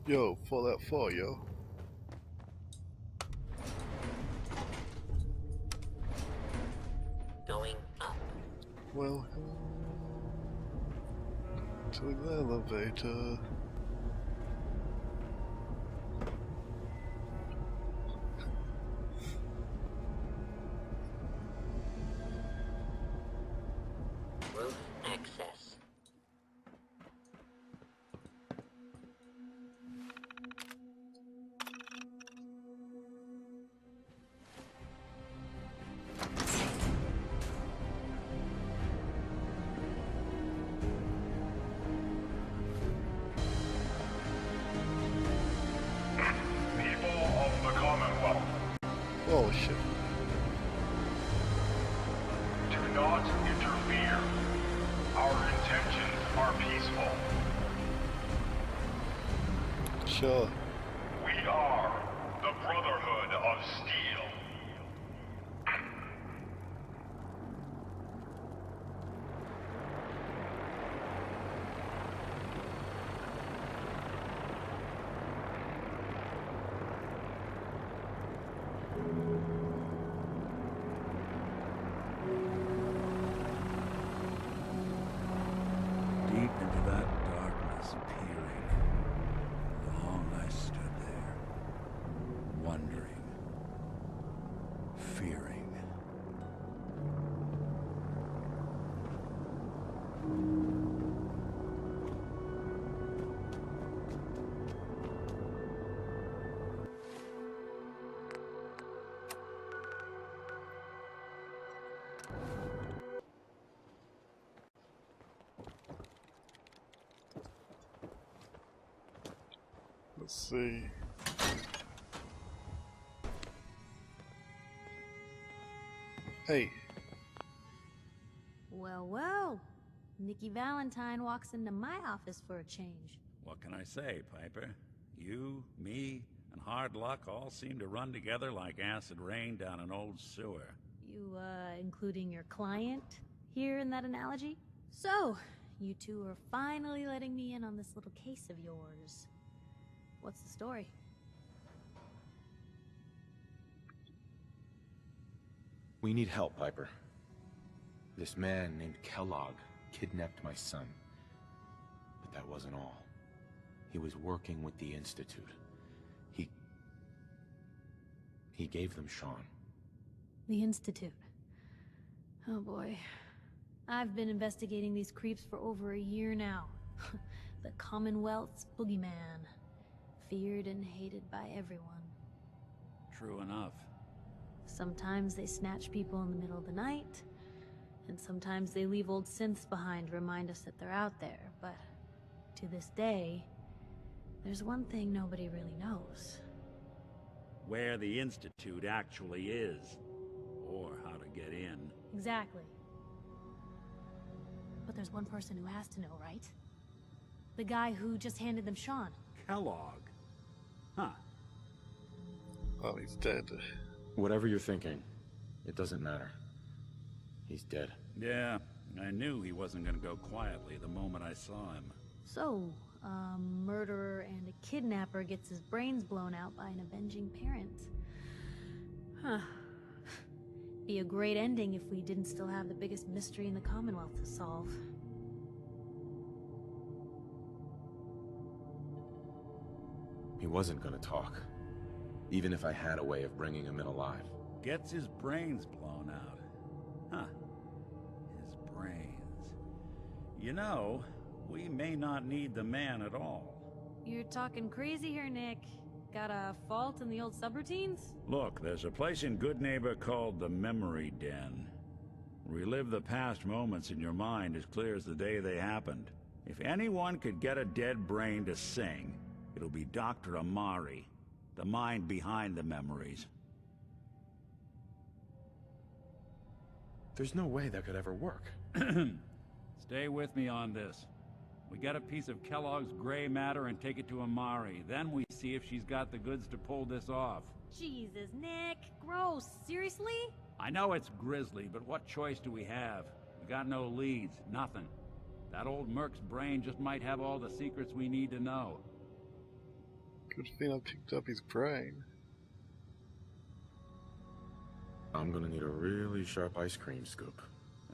Yo, Fallout 4, yo. Going up. Welcome to the elevator. Roof access. People of the Commonwealth, Oh shit. do not interfere. Our intentions are peaceful. Sure. We are the Brotherhood of Steel. Deep into that darkness, peering. Long I stood there, wondering, fearing. Let's see. Hey. Well, well. Nikki Valentine walks into my office for a change. What can I say, Piper? You, me, and hard luck all seem to run together like acid rain down an old sewer. You, including your client here in that analogy? So, you two are finally letting me in on this little case of yours. What's the story? We need help, Piper. This man named Kellogg kidnapped my son. But that wasn't all. He was working with the Institute. He gave them Sean. The Institute. Oh boy. I've been investigating these creeps for over a year now. The Commonwealth's boogeyman. Feared and hated by everyone. True enough. Sometimes they snatch people in the middle of the night, and sometimes they leave old synths behind to remind us that they're out there, but to this day, there's one thing nobody really knows. Where the Institute actually is. Or how to get in. Exactly. But there's one person who has to know, right? The guy who just handed them Sean. Kellogg. Huh. Oh, he's dead. Whatever you're thinking, it doesn't matter. He's dead. Yeah, I knew he wasn't gonna go quietly the moment I saw him. So, a murderer and a kidnapper gets his brains blown out by an avenging parent. Huh. Be a great ending if we didn't still have the biggest mystery in the Commonwealth to solve. He wasn't gonna talk. Even if I had a way of bringing him in alive. Gets his brains blown out. Huh. His brains. You know, we may not need the man at all. You're talking crazy here, Nick. Got a fault in the old subroutines? Look, there's a place in Good Neighbor called the Memory Den. Relive the past moments in your mind as clear as the day they happened. If anyone could get a dead brain to sing, it'll be Dr. Amari, the mind behind the memories. There's no way that could ever work. Stay with me on this. We get a piece of Kellogg's gray matter and take it to Amari. Then we see if she's got the goods to pull this off. Jesus, Nick. Gross. Seriously? I know it's grisly, but what choice do we have? We got no leads, nothing. That old Merc's brain just might have all the secrets we need to know. Good thing I picked up his brain. I'm gonna need a really sharp ice cream scoop.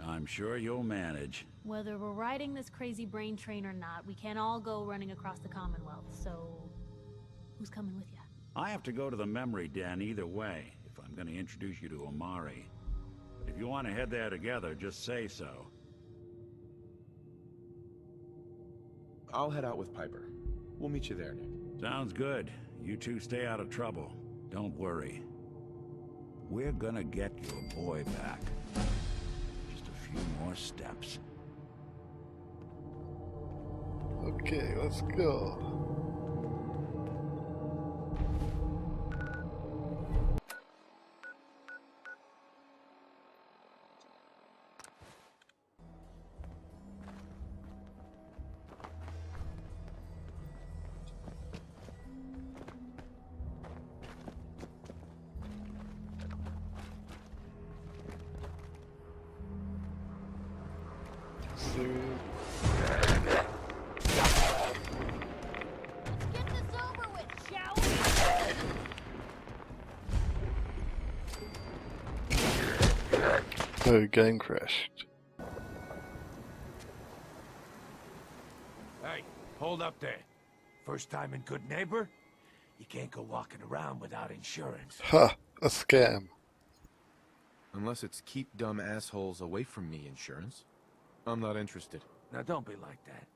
I'm sure you'll manage. Whether we're riding this crazy brain train or not, we can't all go running across the Commonwealth, so... who's coming with you? I have to go to the memory den either way, if I'm going to introduce you to Omari. But if you want to head there together, just say so. I'll head out with Piper. We'll meet you there, Nick. Sounds good. You two stay out of trouble. Don't worry. We're gonna get your boy back. Just a few more steps. Okay, let's go. So, Get this over with, shall we? oh, game crashed. Hey, hold up there. First time in Good Neighbor? You can't go walking around without insurance. Ha! A scam. Unless it's keep dumb assholes away from me insurance. I'm not interested. Now don't be like that.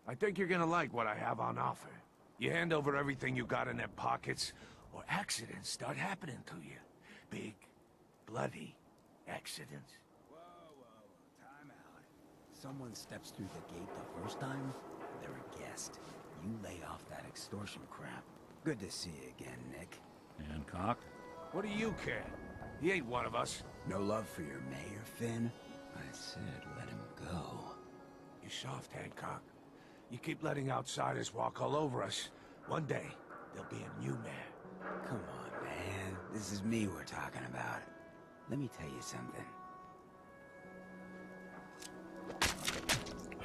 I think you're gonna like what I have on offer. You hand over everything you got in their pockets, or accidents start happening to you. Big, bloody accidents. Time out. Someone steps through the gate the first time, they're a guest. You lay off that extortion crap. Good to see you again, Nick. Hancock? What do you care? He ain't one of us. No love for your mayor, Finn? I said let him go. You soft, Hancock. You keep letting outsiders walk all over us. One day, there'll be a new mayor. Come on, man. This is me we're talking about. Let me tell you something.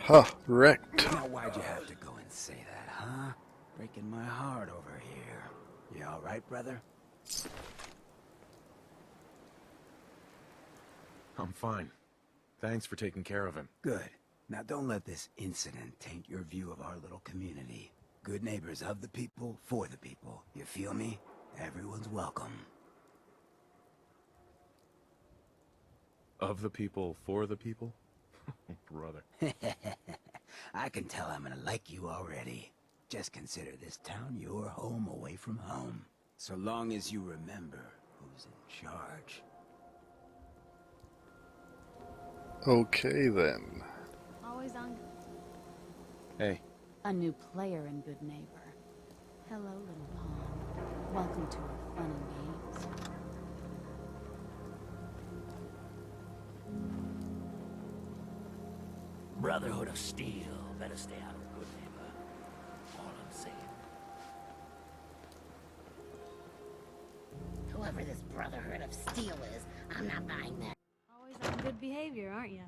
Ha! Wrecked. Now why'd you have to go and say that, huh? Breaking my heart over here. You alright, brother? I'm fine. Thanks for taking care of him. Good. Now don't let this incident taint your view of our little community. Good neighbors of the people, for the people. You feel me? Everyone's welcome. Of the people, for the people? Brother. I can tell I'm gonna like you already. Just consider this town your home away from home. So long as you remember who's in charge. Okay then. Always on... Hey, A new player in Good Neighbor. Hello, little pawn. Welcome to our fun and games. Brotherhood of Steel. Better stay out of Good Neighbor. All I'm saying. Whoever this Brotherhood of Steel is, I'm not buying that. Always on good behavior, aren't you?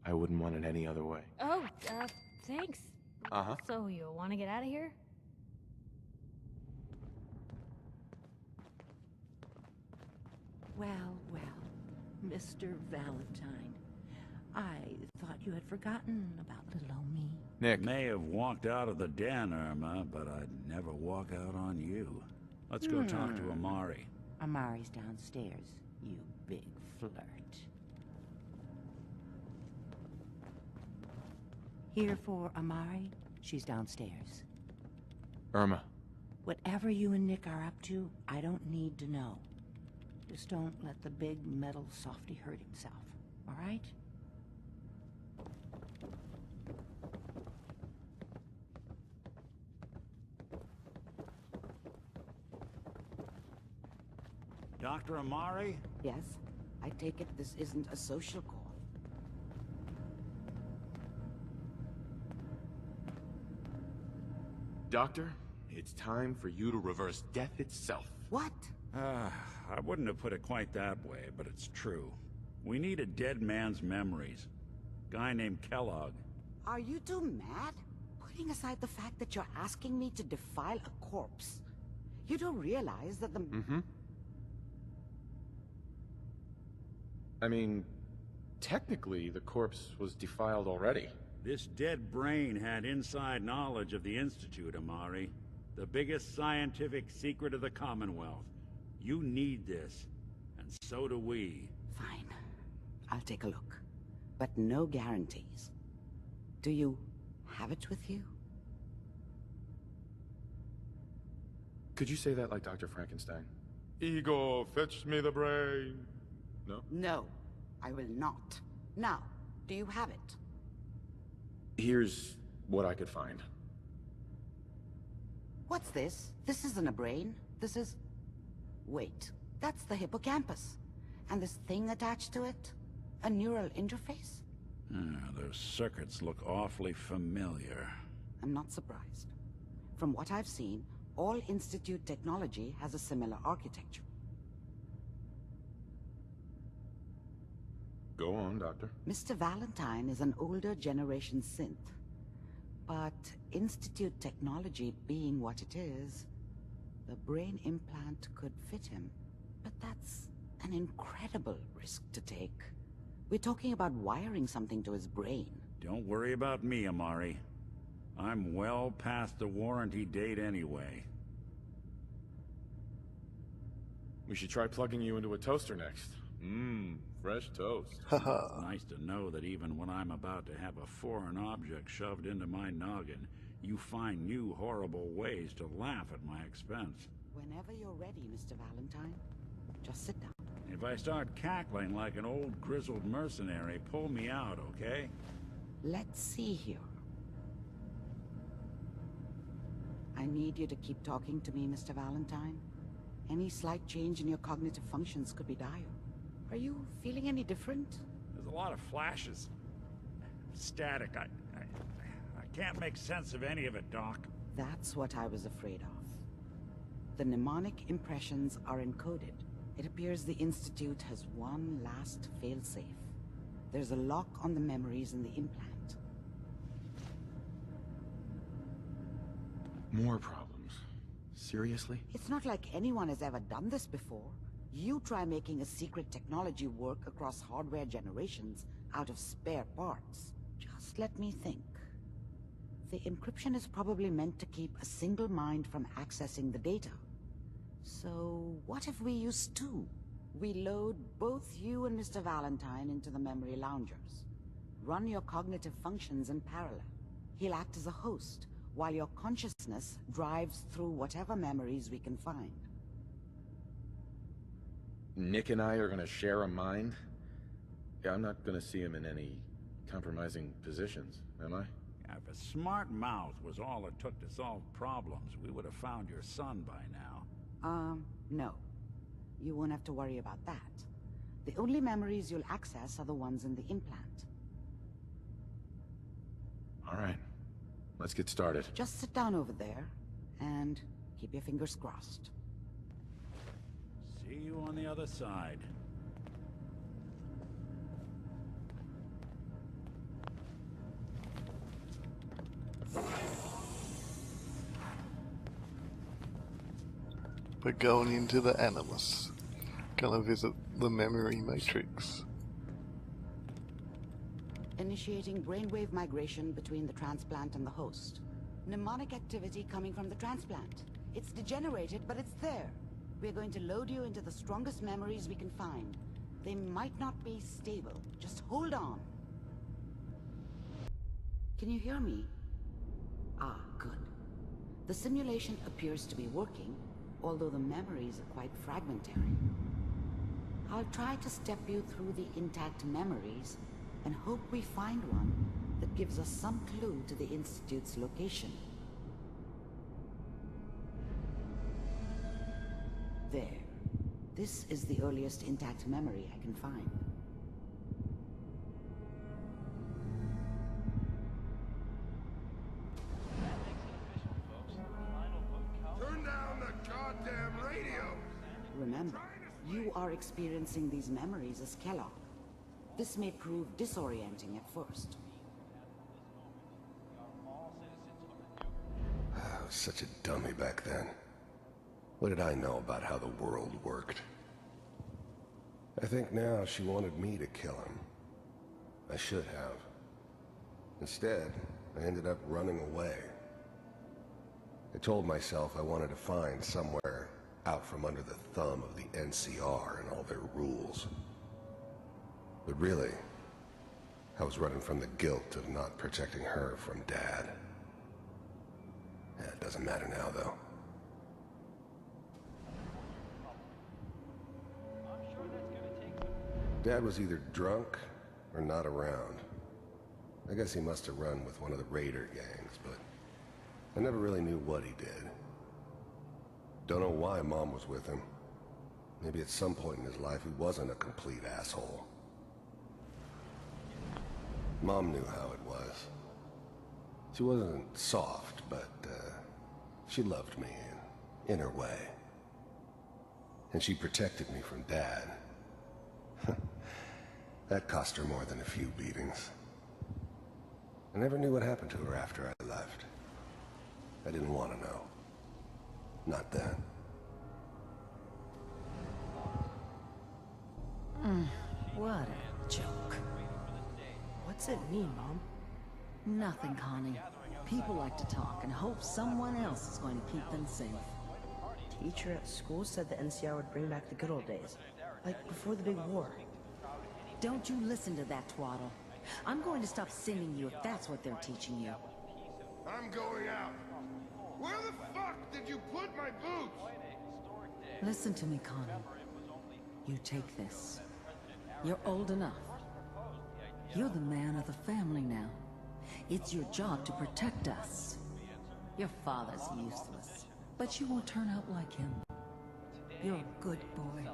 I wouldn't want it any other way. Oh, thanks. Uh-huh. So, you want to get out of here? Well, well, Mr. Valentine. I thought you had forgotten about little old me. Nick. May have walked out of the den, Irma, but I'd never walk out on you. Let's go talk to Omari. Amari's downstairs, you big flirt. Here for Amari? She's downstairs. Irma. Whatever you and Nick are up to, I don't need to know. Just don't let the big metal softy hurt himself, all right? Dr. Amari? Yes? I take it this isn't a social call. Doctor, it's time for you to reverse death itself. What? I wouldn't have put it quite that way, but it's true. We need a dead man's memories. Guy named Kellogg. Are you two mad? Putting aside the fact that you're asking me to defile a corpse, you don't realize that the... Mm-hmm. I mean, technically, the corpse was defiled already. This dead brain had inside knowledge of the Institute, Amari. The biggest scientific secret of the Commonwealth. You need this, and so do we. Fine. I'll take a look. But no guarantees. Do you have it with you? Could you say that like Dr. Frankenstein? Ego, fetch me the brain. No? No, I will not. Now, do you have it? Here's what I could find. What's this? This isn't a brain. This is... Wait, that's the hippocampus. And this thing attached to it? A neural interface? Those circuits look awfully familiar. I'm not surprised. From what I've seen, all Institute technology has a similar architecture. Go on, Doctor. Mr. Valentine is an older generation synth. But Institute technology being what it is, the brain implant could fit him. But that's an incredible risk to take. We're talking about wiring something to his brain. Don't worry about me, Amari. I'm well past the warranty date anyway. We should try plugging you into a toaster next. Fresh toast. Haha. It's nice to know that even when I'm about to have a foreign object shoved into my noggin, you find new horrible ways to laugh at my expense. Whenever you're ready, Mr. Valentine, just sit down. If I start cackling like an old grizzled mercenary, pull me out, okay? Let's see here. I need you to keep talking to me, Mr. Valentine. Any slight change in your cognitive functions could be dire. Are you feeling any different? There's a lot of flashes. Static. I can't make sense of any of it, Doc. That's what I was afraid of. The mnemonic impressions are encoded. It appears the Institute has one last failsafe. There's a lock on the memories in the implant. More problems. Seriously? It's not like anyone has ever done this before. You try making a secret technology work across hardware generations out of spare parts. Just let me think. The encryption is probably meant to keep a single mind from accessing the data. So, what if we use two? We load both you and Mr. Valentine into the memory loungers. Run your cognitive functions in parallel. He'll act as a host, while your consciousness drives through whatever memories we can find. Nick and I are gonna share a mind? Yeah, I'm not gonna see him in any compromising positions, am I? If a smart mouth was all it took to solve problems, we would have found your son by now. No. You won't have to worry about that. The only memories you'll access are the ones in the implant. All right. Let's get started. Just sit down over there, and keep your fingers crossed. See you on the other side. We're going into the Animus. Gonna visit the memory matrix. Initiating brainwave migration between the transplant and the host. Mnemonic activity coming from the transplant. It's degenerated, but it's there. We're going to load you into the strongest memories we can find. They might not be stable. Just hold on. Can you hear me? Ah, good. The simulation appears to be working, although the memories are quite fragmentary. I'll try to step you through the intact memories and hope we find one that gives us some clue to the Institute's location. There. This is the earliest intact memory I can find. Turn down the goddamn radio! Remember, you are experiencing these memories as Kellogg. This may prove disorienting at first. was such a dummy back then. What did I know about how the world worked? I think now she wanted me to kill him. I should have. Instead, I ended up running away. I told myself I wanted to find somewhere out from under the thumb of the NCR and all their rules. But really, I was running from the guilt of not protecting her from Dad. It doesn't matter now, though. Dad was either drunk or not around. I guess he must have run with one of the raider gangs, but I never really knew what he did. Don't know why Mom was with him. Maybe at some point in his life he wasn't a complete asshole. Mom knew how it was. She wasn't soft, but she loved me in her way. And she protected me from Dad. That cost her more than a few beatings. I never knew what happened to her after I left. I didn't want to know. Not then. What a joke. What's it mean, Mom? Nothing, Connie. People like to talk and hope someone else is going to keep them safe. Teacher at school said the NCR would bring back the good old days. Like before the big war. Don't you listen to that twaddle. I'm going to stop singing you if that's what they're teaching you. I'm going out. Where the fuck did you put my boots? Listen to me, Connie. You take this. You're old enough. You're the man of the family now. It's your job to protect us. Your father's useless, but you won't turn out like him. You're a good boy.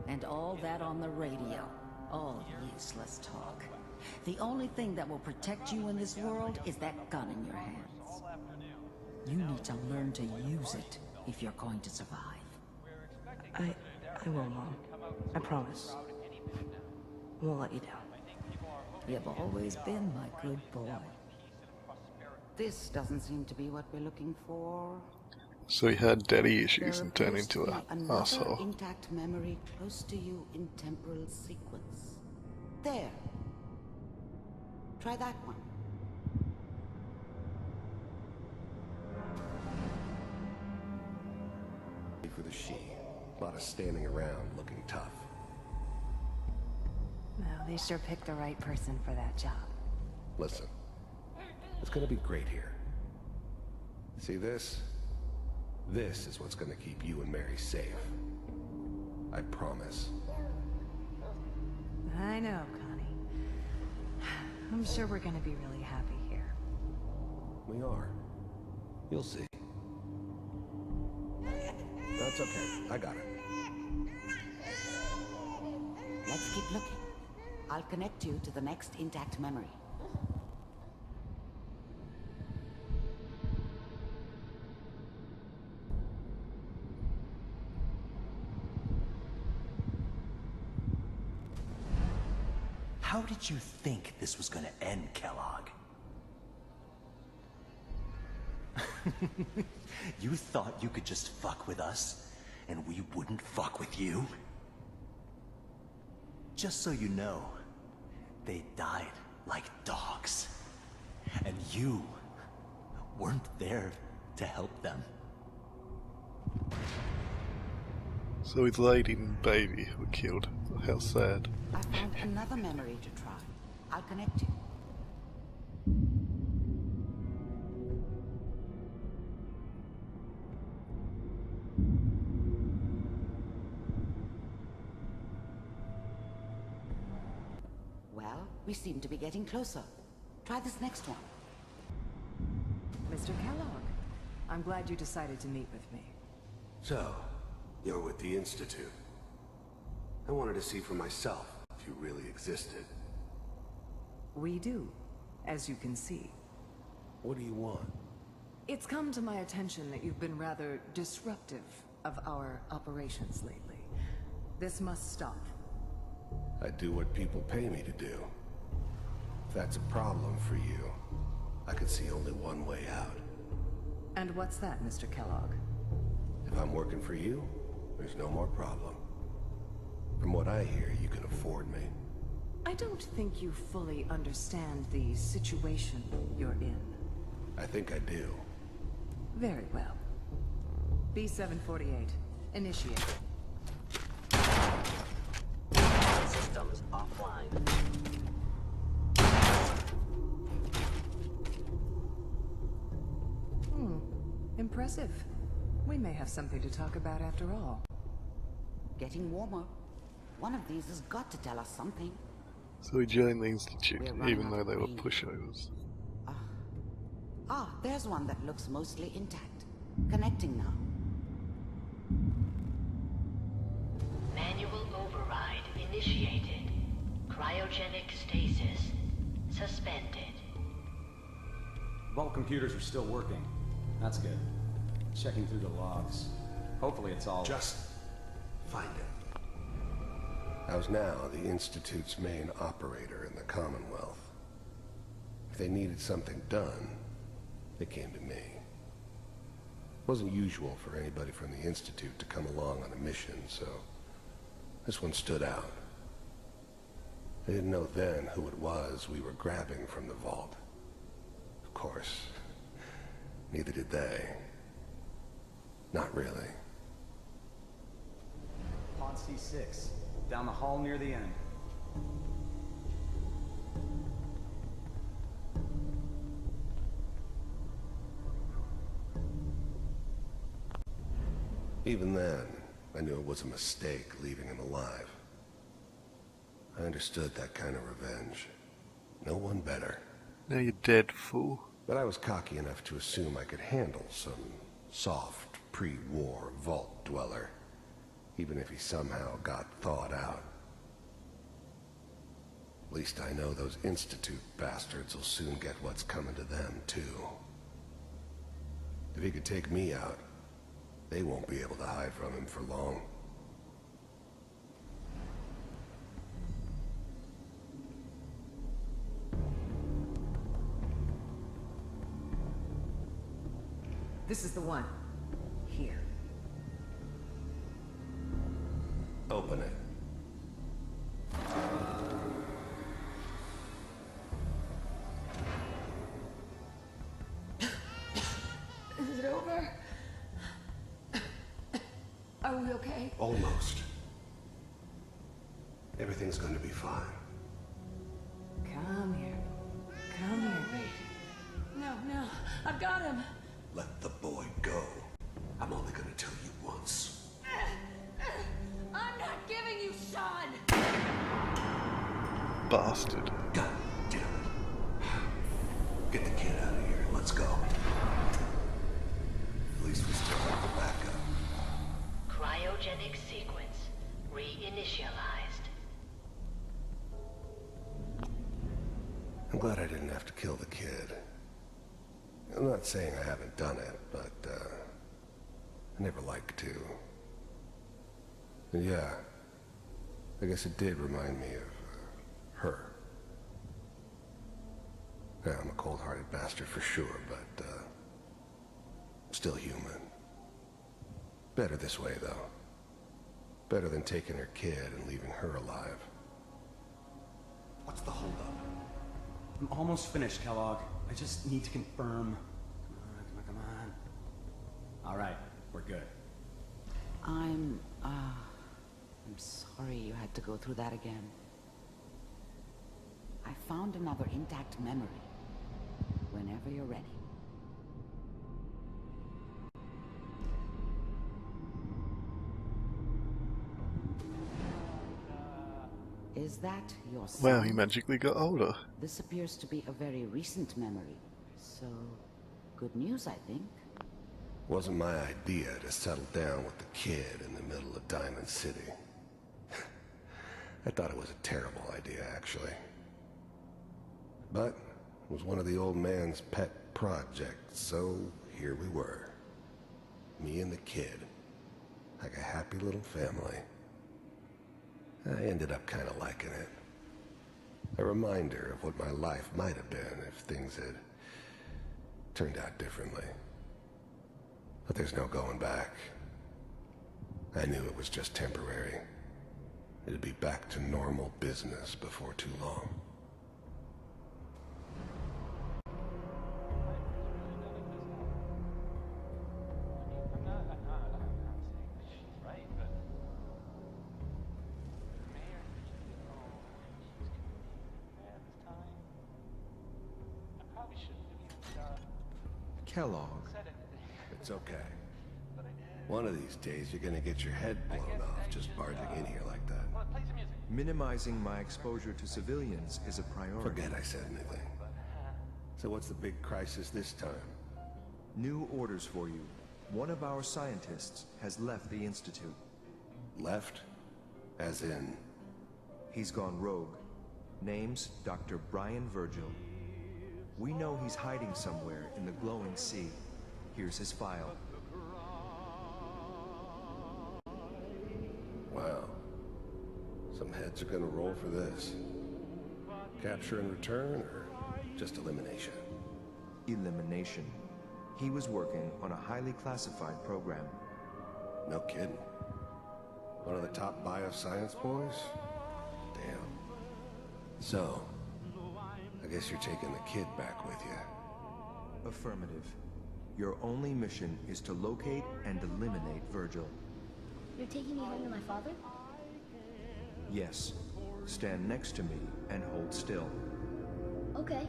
And all that on the radio, all useless talk. The only thing that will protect you in this world is that gun in your hands. You need to learn to use it if you're going to survive. I will, Mom. I promise. I won't let you down. You've always been my good boy. This doesn't seem to be what we're looking for. So he had daddy issues There and turned appears into to an be another asshole. intact memory close to you in temporal sequence. There. Try that one. For the she. A lot of standing around looking tough. Well, they sure picked the right person for that job. Listen, it's gonna be great here. See this? This is what's gonna keep you and Mary safe. I promise. I know, Connie. I'm sure we're gonna be really happy here. We are. You'll see. That's okay. I got it. Let's keep looking. I'll connect you to the next intact memory. How did you think this was gonna end, Kellogg? You thought you could just fuck with us, and we wouldn't fuck with you? Just so you know, they died like dogs. And you weren't there to help them. So his lady and baby were killed. How sad. I found another memory to try. I'll connect you. Well, we seem to be getting closer. Try this next one. Mr. Kellogg, I'm glad you decided to meet with me. So, you're with the Institute. I wanted to see for myself if you really existed. We do, as you can see. What do you want? It's come to my attention that you've been rather disruptive of our operations lately. This must stop. I do what people pay me to do. If that's a problem for you, I could see only one way out. And what's that, Mr. Kellogg? If I'm working for you, there's no more problem. From what I hear, you can afford me. I don't think you fully understand the situation you're in. I think I do. Very well. B-748, initiate. Systems offline. Impressive. We may have something to talk about after all. Getting warmer. One of these has got to tell us something. So we joined the Institute, We're running even out though of they were green. pushovers. There's one that looks mostly intact. Connecting now. Manual override initiated. Cryogenic stasis suspended. Vault computers are still working. That's good. Checking through the logs. Hopefully it's all... Just find it. I was now the Institute's main operator in the Commonwealth. If they needed something done, they came to me. It wasn't usual for anybody from the Institute to come along on a mission, so this one stood out. I didn't know then who it was we were grabbing from the vault. Of course, neither did they. Not really. Pod C6. Down the hall near the end. Even then, I knew it was a mistake leaving him alive. I understood that kind of revenge. No one better. Now you're dead, fool. But I was cocky enough to assume I could handle some soft, pre-war vault dweller, even if he somehow got thawed out. At least I know those Institute bastards will soon get what's coming to them, too. If he could take me out, they won't be able to hide from him for long. This is the one. Here. Open it. Is it over? Are we okay? Almost. Everything's going to be fine. Come here. Come here. Wait. No. I've got him. Let the boy go. I'm only going to tell you once. I'm not giving you Sean! Bastard. God damn it. Get the kid out of here. Let's go. At least we still have the backup. Cryogenic sequence reinitialized. I'm glad I didn't have to kill the kid. I'm not saying I haven't done it, but, I never like to. And yeah, I guess it did remind me of, her. Yeah, I'm a cold-hearted bastard for sure, but, still human. Better this way, though. Better than taking her kid and leaving her alive. What's the holdup? I'm almost finished, Kellogg. I just need to confirm. Come on. All right, we're good. I'm sorry you had to go through that again. I found another intact memory. Whenever you're ready. Is that your son? Wow, he magically got older. This appears to be a very recent memory. So, good news, I think. Wasn't my idea to settle down with the kid in the middle of Diamond City. I thought it was a terrible idea, actually. But it was one of the old man's pet projects, so here we were. Me and the kid. Like a happy little family. I ended up kind of liking it. A reminder of what my life might have been if things had turned out differently. But there's no going back. I knew it was just temporary. It'd be back to normal business before too long. Kellogg. It's okay. One of these days, you're gonna get your head blown off just barging in here like that. Minimizing my exposure to civilians is a priority. Forget I said anything. So what's the big crisis this time? New orders for you. One of our scientists has left the Institute. Left? As in? He's gone rogue. Name's Dr. Brian Virgil. We know he's hiding somewhere in the glowing sea. Here's his file. Wow. Some heads are gonna roll for this. Capture and return, or just elimination? Elimination. He was working on a highly classified program. No kidding. One of the top bioscience boys? Damn. So, I guess you're taking the kid back with you. Affirmative. Your only mission is to locate and eliminate Virgil. You're taking me home to my father? Yes. Stand next to me and hold still. Okay.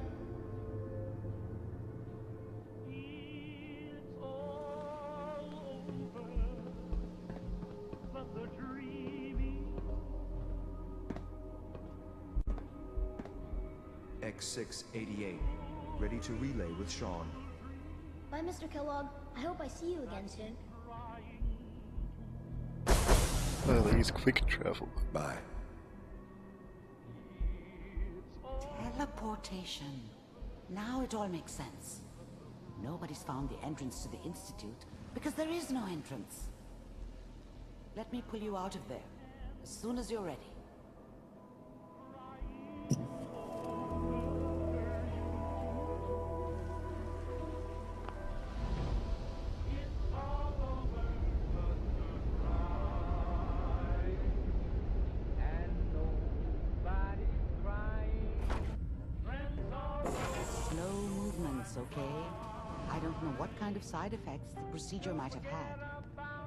X688. Ready to relay with Sean. Bye, Mr. Kellogg. I hope I see you again soon. Oh, they use quick travel. Bye. Teleportation. Now it all makes sense. Nobody's found the entrance to the Institute because there is no entrance. Let me pull you out of there as soon as you're ready. Okay? I don't know what kind of side effects the procedure might have had.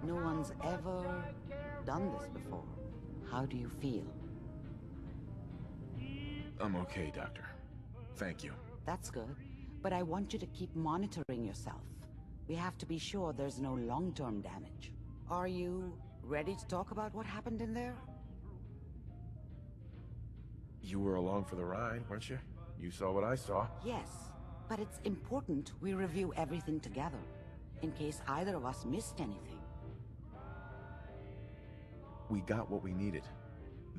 No one's ever done this before. How do you feel? I'm okay, Doctor. Thank you. That's good. But I want you to keep monitoring yourself. We have to be sure there's no long-term damage. Are you ready to talk about what happened in there? You were along for the ride, weren't you? You saw what I saw. Yes. But it's important we review everything together, in case either of us missed anything. We got what we needed.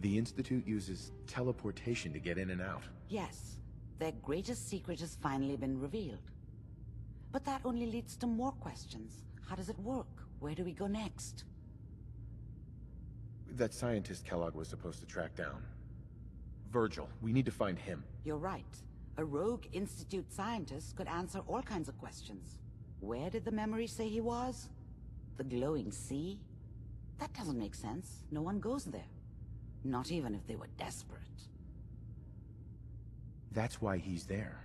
The Institute uses teleportation to get in and out. Yes, their greatest secret has finally been revealed. But that only leads to more questions. How does it work? Where do we go next? That scientist Kellogg was supposed to track down. Virgil, we need to find him. You're right. A rogue Institute scientist could answer all kinds of questions. Where did the memory say he was? The glowing sea? That doesn't make sense. No one goes there. Not even if they were desperate. That's why he's there.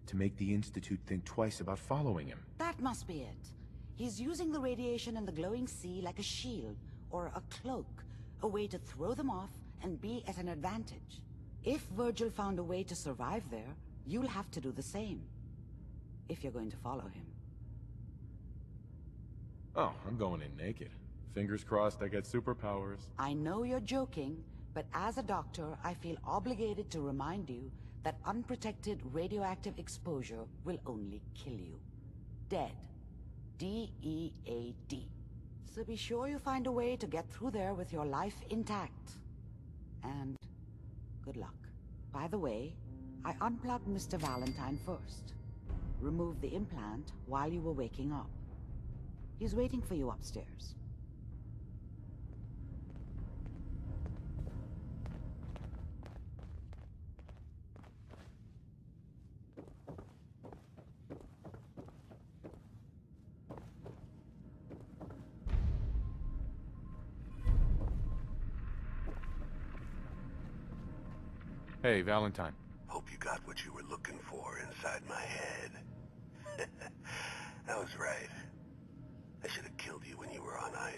To make the Institute think twice about following him. That must be it. He's using the radiation in the glowing sea like a shield, or a cloak. A way to throw them off and be at an advantage. If Virgil found a way to survive there, you'll have to do the same. If you're going to follow him. Oh, I'm going in naked. Fingers crossed I get superpowers. I know you're joking, but as a doctor, I feel obligated to remind you that unprotected radioactive exposure will only kill you. Dead. D-E-A-D. So be sure you find a way to get through there with your life intact. And good luck. By the way, I unplugged Mr. Valentine first. Removed the implant while you were waking up. He's waiting for you upstairs. Hey, Valentine. Hope you got what you were looking for inside my head. I was right. I should have killed you when you were on ice.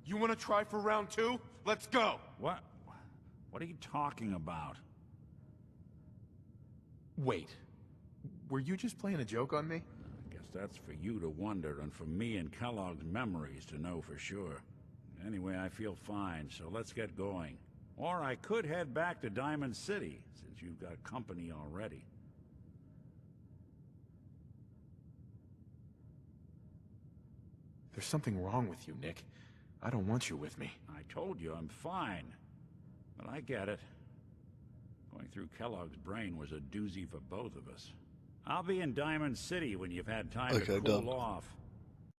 You want to try for round 2? Let's go! What? What are you talking about? Wait. Were you just playing a joke on me? I guess that's for you to wonder, and for me and Kellogg's memories to know for sure. Anyway, I feel fine, so let's get going. Or I could head back to Diamond City, since you've got company already. There's something wrong with you, Nick. I don't want you with me. I told you I'm fine. But I get it. Going through Kellogg's brain was a doozy for both of us. I'll be in Diamond City when you've had time to cool off.